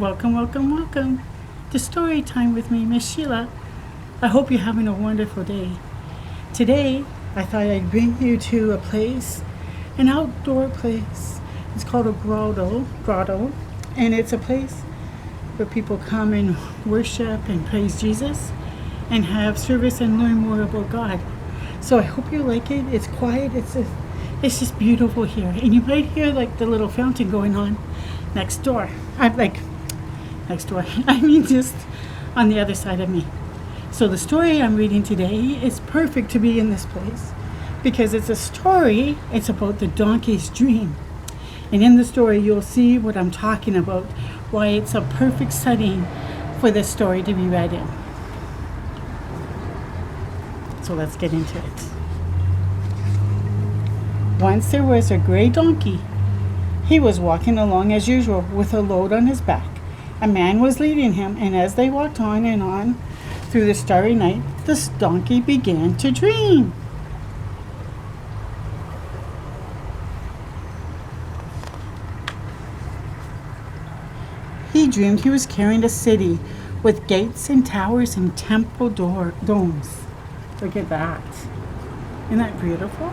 Welcome, welcome, welcome to Story Time with me, Miss Sheila. I hope you're having a wonderful day. Today, I thought I'd bring you to a place, an outdoor place. It's called a grotto, and it's a place where people come and worship and praise Jesus and have service and learn more about God. So I hope you like it. It's quiet. It's just beautiful here, and you might hear like the little fountain going on next door. I mean just on the other side of me. So the story I'm reading today is perfect to be in this place because it's about the donkey's dream. And in the story you'll see what I'm talking about, why it's a perfect setting for this story to be read in. So let's get into it. Once there was a gray donkey. He was walking along as usual with a load on his back. A man was leading him, and as they walked on and on through the starry night, this donkey began to dream. He dreamed he was carrying a city with gates and towers and temple domes. Look at that. Isn't that beautiful?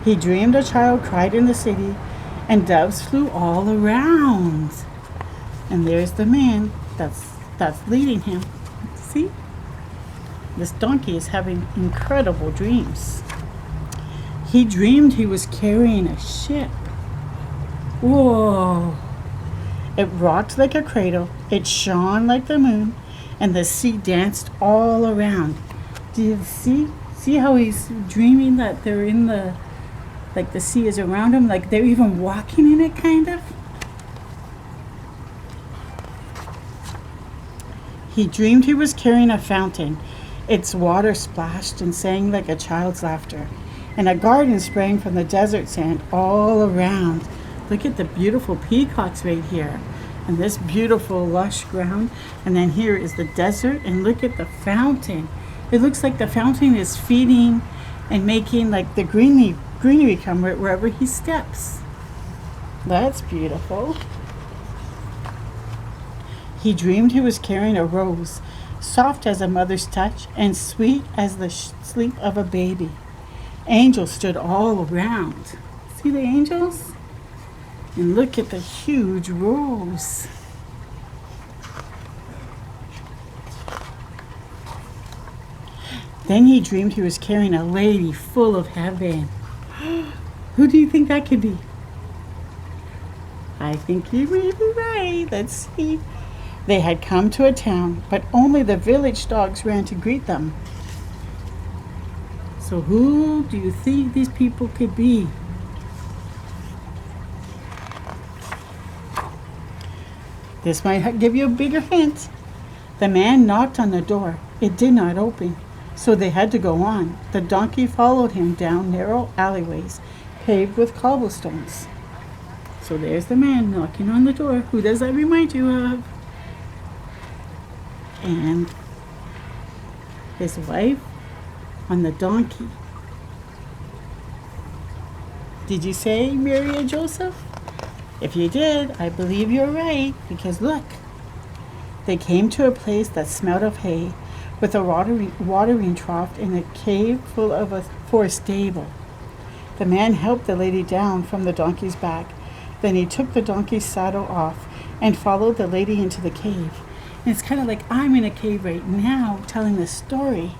He dreamed a child cried in the city, and doves flew all around. And there's the man that's leading him. See? This donkey is having incredible dreams. He dreamed he was carrying a ship. Whoa! It rocked like a cradle. It shone like the moon. And the sea danced all around. Do you see? See how he's dreaming that they're in the sea is around him, like they're even walking in it, kind of. He dreamed he was carrying a fountain. Its water splashed and sang like a child's laughter, and a garden sprang from the desert sand all around. Look at the beautiful peacocks right here, and this beautiful lush ground, and then here is the desert, and look at the fountain. It looks like the fountain is feeding and making like the greenery come wherever he steps. That's beautiful. He dreamed he was carrying a rose, soft as a mother's touch and sweet as the sleep of a baby. Angels stood all around. See the angels? And look at the huge rose. Then he dreamed he was carrying a lady full of heaven. Who do you think that could be? I think you may be right. Let's see. They had come to a town, but only the village dogs ran to greet them. So who do you think these people could be? This might give you a bigger hint. The man knocked on the door. It did not open, so they had to go on. The donkey followed him down narrow alleyways, paved with cobblestones. So there's the man knocking on the door. Who does that remind you of? And his wife on the donkey. Did you say Mary and Joseph? If you did, I believe you're right, because look. They came to a place that smelled of hay, with a watering trough in a cave for a stable. The man helped the lady down from the donkey's back. Then he took the donkey's saddle off and followed the lady into the cave. And it's kind of like I'm in a cave right now telling this story.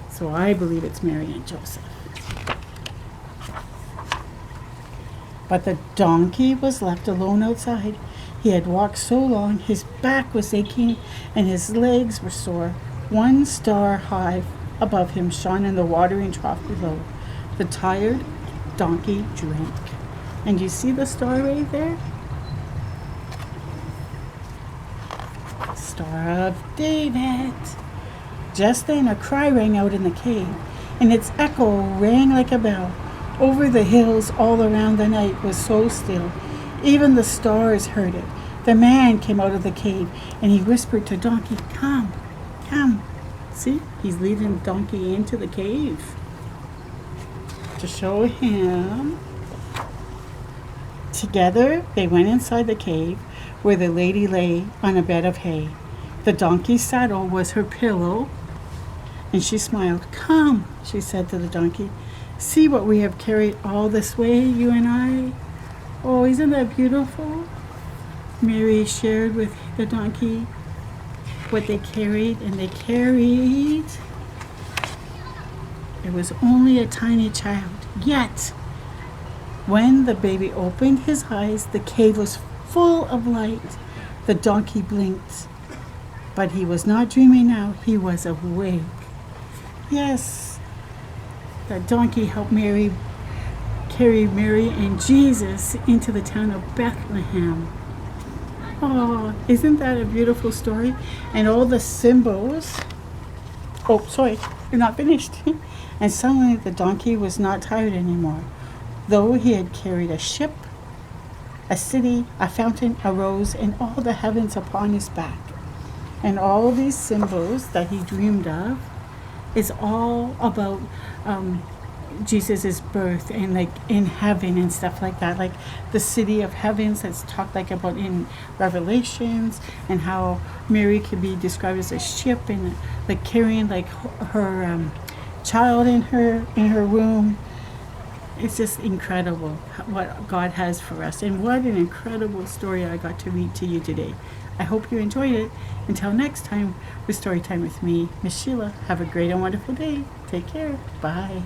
So I believe it's Mary and Joseph. But the donkey was left alone outside. He had walked so long, his back was aching and his legs were sore. One star high above him shone in the watering trough below. The tired donkey drank. And you see the star right there? Star of David. Just then a cry rang out in the cave, and its echo rang like a bell. Over the hills all around, the night was so still. Even the stars heard it. The man came out of the cave, and he whispered to Donkey, "Come, come." See, he's leading Donkey into the cave to show him. Together they went inside the cave, where the lady lay on a bed of hay. The donkey's saddle was her pillow, and she smiled. "Come," she said to the donkey. "See what we have carried all this way, you and I. Oh, isn't that beautiful?" Mary shared with the donkey what they carried, and they carried. It was only a tiny child. Yet, when the baby opened his eyes, the cave was full of light. The donkey blinked, but he was not dreaming now. He was awake. Yes, the donkey helped Mary carry Mary and Jesus into the town of Bethlehem. Oh, isn't that a beautiful story? And all the symbols. Oh, sorry, you're not finished. And suddenly the donkey was not tired anymore. Though he had carried a ship, a city, a fountain, a rose, and all the heavens upon his back. And all these symbols that he dreamed of is all about Jesus' birth and like in heaven and stuff like that. Like the city of heavens that's talked like about in Revelations, and how Mary could be described as a ship and like carrying like her child in her womb. It's just incredible what God has for us, and what an incredible story I got to read to you today. I hope you enjoyed it. Until next time with Storytime with me, Miss Sheila, have a great and wonderful day. Take care. Bye.